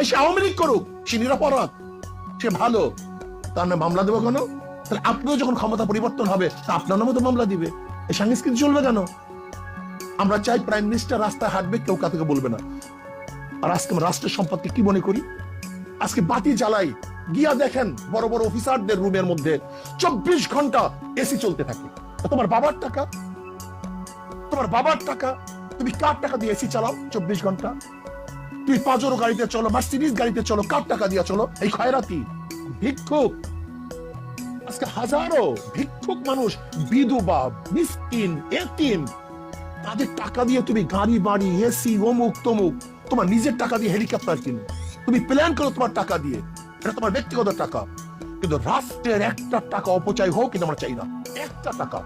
সে আওয়ামী লীগ করুক, সে নিরাপরাধ, সে ভালো, তার নামে মামলা দেবো কেন? তাহলে আপনিও যখন ক্ষমতা পরিবর্তন হবে তা আপনার নামে তো মামলা দিবে। এই সংস্কৃতি চলবে কেন? আমরা চাই প্রাইম মিনিস্টার রাস্তায় হাঁটবে, কেউ কাউকে বলবে না। আর আজকে আমরা রাষ্ট্রের সম্পত্তি কি মনে করি? আজকে বাতি জ্বালাই, গিয়া দেখেন বড় বড় অফিসারদের রুমের মধ্যে 24 ঘন্টা এসি চলতে থাকে। তোমার বাবার টাকা, তোমার বাবার টাকা, তুমি কার টাকা দিয়ে এসি চালাও 24 ঘন্টা? তুমি পাজরো গাড়িতে চলো, মার্সিডিজ গাড়িতে চলো, কার টাকা দিয়ে চলো? এই খয়রাতি ভিক্ষুক, আজকে হাজারো ভিক্ষুক মানুষ, বিধবা, মিসকিন, এতিম, তাদের টাকা দিয়ে তুমি গাড়ি বাড়ি, এসি, অমুক তমুক, তোমার নিজের টাকা দিয়ে হেলিকপ্টার কিনো, তুমি প্ল্যান করো তোমার টাকা দিয়ে, এটা তোমার ব্যক্তিগত টাকা। কিন্তু রাষ্ট্রের একটা টাকা অপচয় হোক কিন্তু আমরা চাই না, একটা টাকা।